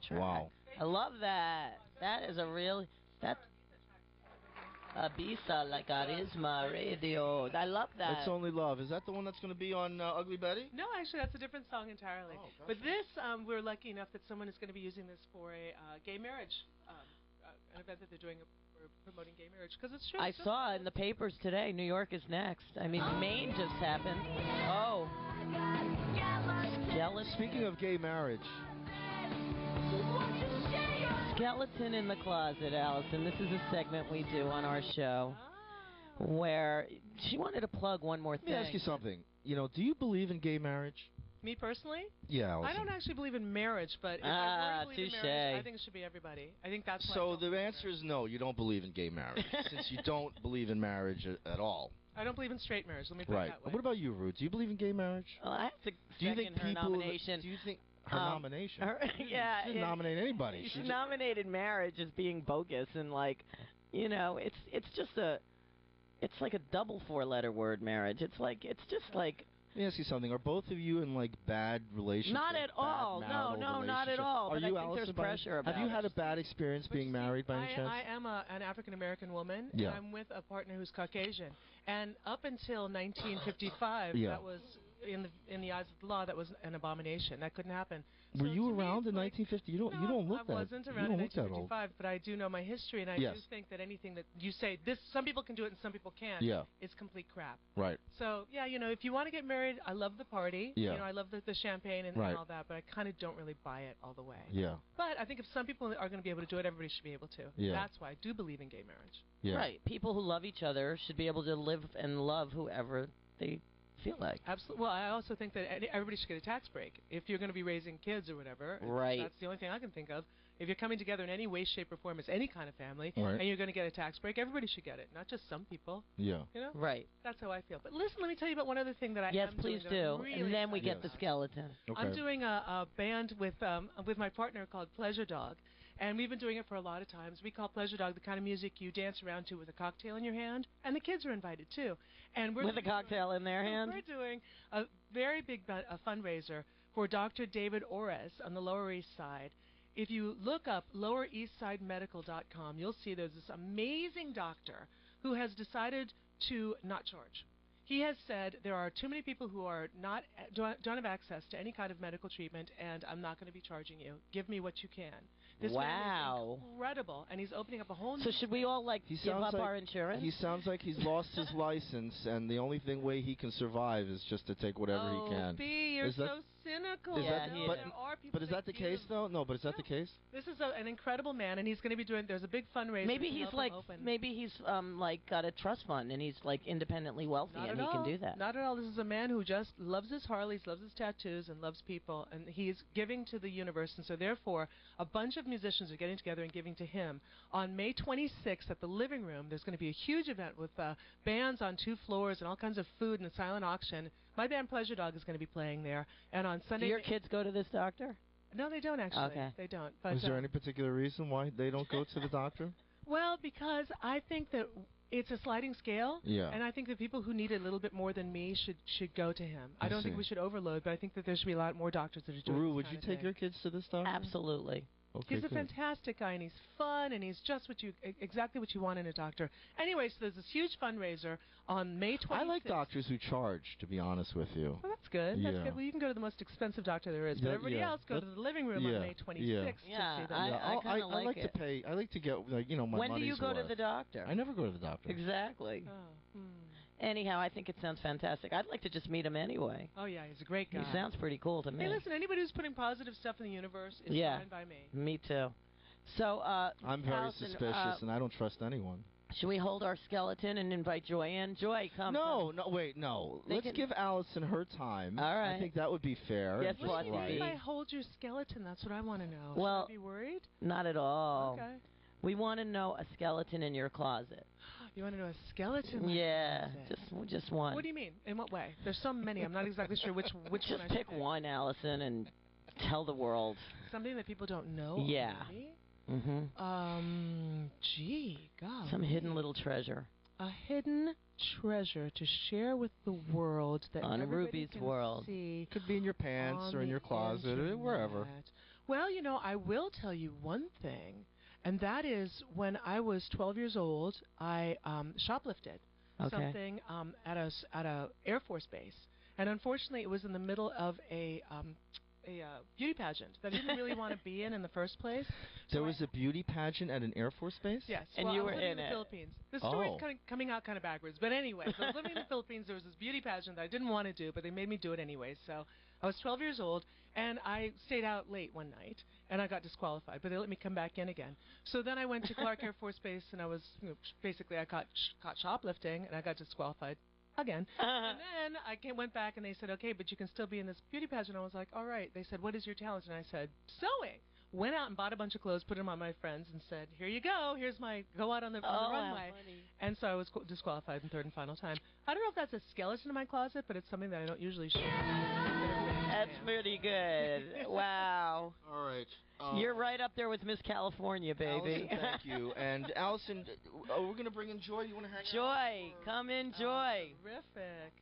track. Wow. I love that. That is a real... That... Abisa La Carisma Radio. I love that. It's Only Love. Is that the one that's going to be on Ugly Betty? No, actually, that's a different song entirely. Oh, gotcha. But this, we're lucky enough that someone is going to be using this for a gay marriage, an event that they're doing for promoting gay marriage. Because it's true. I saw in the papers today, New York is next. I mean, Maine just happened. Oh. Skeleton. Speaking of gay marriage. Skeleton in the Closet, Allison. This is a segment we do on our show where she wanted to plug one more thing. Let me ask you something. Do you believe in gay marriage? Me personally? Yeah, Allison. I don't actually believe in marriage, but if I were to believe in touche. marriage, I think it should be everybody. I think that's why. So the answer is no, you don't believe in gay marriage, since you don't believe in marriage at all. I don't believe in straight marriage. Let me put it that way. What about you, Ruth? Do you believe in gay marriage? Well, I have to second her nomination. Do you think her nomination? She didn't nominate anybody. She nominated marriage as being bogus and it's like a double four-letter word, marriage. It's just like. Let me ask you something. Are both of you in bad relationships? Not at all. No, not at all. Are but you, I think Allison, there's pressure about it. Have you had a bad experience being married by any chance? I am an African-American woman, yeah. and I'm with a partner who's Caucasian. And up until 1955, that was, in the eyes of the law, that was an abomination. That couldn't happen. Were you around in 1950? You don't look that. I wasn't around in 1955, but I do know my history, and I do think that anything that you say, some people can do it and some people can't, is complete crap. Right. So, if you want to get married, I love the party. Yeah. I love the champagne and all that, but I kind of don't really buy it all the way. Yeah. But I think if some people are going to be able to do it, everybody should be able to. Yeah. That's why I do believe in gay marriage. Yeah. Right. People who love each other should be able to live and love whoever they feel like. Absolutely. Well, I also think that everybody should get a tax break. If you're going to be raising kids or whatever, right. That's the only thing I can think of. If you're coming together in any way, shape, or form as any kind of family, and you're going to get a tax break, everybody should get it, not just some people. Yeah. Right. That's how I feel. But listen, let me tell you about one other thing that I am doing. Yes, please do. Really and then we get the skeleton. Okay. I'm doing a band with my partner called Pleasure Dog, and we've been doing it for a lot of times. We call Pleasure Dog the kind of music you dance around to with a cocktail in your hand, and the kids are invited too. And with a cocktail in their hand? We're doing a very big fundraiser for Dr. David Ores on the Lower East Side. If you look up lowereastsidemedical.com, you'll see there's this amazing doctor who has decided to not charge. He has said there are too many people who don't have access to any kind of medical treatment, and I'm not going to be charging you. Give me what you can. This man is incredible, and he's opening up a whole new... So should we all give up our insurance? He sounds like he's lost his license, and the only way he can survive is just to take whatever he can. Oh, B, you're so cynical. But is that the case, though? No, but is that the case? This is an incredible man, and he's going to be doing... There's a big fundraiser. Maybe he's got a trust fund, and he's independently wealthy, and he can do that. Not at all. This is a man who just loves his Harleys, loves his tattoos, and loves people, and he's giving to the universe, and so therefore a bunch of musicians are getting together and giving to him. On May 26th at the Living Room, there's going to be a huge event with bands on 2 floors and all kinds of food and a silent auction. My band Pleasure Dog is going to be playing there, and on Sunday... Do your kids go to this doctor? No, they don't actually. Okay. They don't. But, is there any particular reason why they don't go to the doctor? Well, because I think that it's a sliding scale, and I think that people who need it a little bit more than me should go to him. I don't think we should overload, but I think that there should be a lot more doctors that are doing Rue, would you take your kids to this doctor? Absolutely. Okay, he's a fantastic guy, and he's fun, and he's just exactly what you want in a doctor. Anyway, so there's this huge fundraiser on May 26th. I like doctors who charge, to be honest with you. Well, that's good. That's good. Well, you can go to the most expensive doctor there is, but everybody else go to the Living Room on May 26th to see them. I like to pay. I like to get my When do you go worth. to the doctor? I never go to the doctor. Exactly. Anyhow, I think it sounds fantastic. I'd like to just meet him anyway. Oh, yeah, he's a great guy. He sounds pretty cool to me. Hey, listen, anybody who's putting positive stuff in the universe is fine by me. Me too. So, I'm very suspicious, and I don't trust anyone. Should we hold our skeleton and invite Joy in? Joy, come. No. Let's give Allison her time. All right. I think that would be fair. Yes, what if I hold your skeleton? That's what I want to know. Well, should I be worried? Not at all. Okay. We want to know a skeleton in your closet. You want to know a skeleton? Yeah, just one. What do you mean? In what way? There's so many. I'm not exactly sure which one. Just pick one, Allison, and tell the world. Something that people don't know. Yeah. Already? Gee, God. Some hidden little treasure. A hidden treasure to share with the world that on everybody RewBee's can world. See. Could be in your pants or in your closet or wherever. Well, I will tell you one thing, and that is when I was 12 years old, I shoplifted something at a Air Force base, and unfortunately, it was in the middle of a beauty pageant that I didn't really want to be in the first place. There was a beauty pageant at an Air Force base? Yes, and well, you I were was living in the it. Philippines. The story's coming out kind of backwards, but anyway, so I was living in the Philippines. There was this beauty pageant that I didn't want to do, but they made me do it anyway. So I was 12 years old, and I stayed out late one night, and I got disqualified, but they let me come back in again. So then I went to Clark Air Force Base, and I was basically I caught shoplifting, and I got disqualified again. And then I went back, and they said, okay, but you can still be in this beauty pageant. I was like, all right. They said, what is your talent? And I said, sewing. Went out and bought a bunch of clothes, put them on my friends, and said, here you go. Here's my go out on the runway. And so I was disqualified the third and final time. I don't know if that's a skeleton in my closet, but it's something that I don't usually show. That's pretty good. Wow. All right. You're right up there with Miss California, baby. Allison, thank you. And Allison, we're going to bring in Joy. You want to hang out? Joy, come in, Joy. Terrific.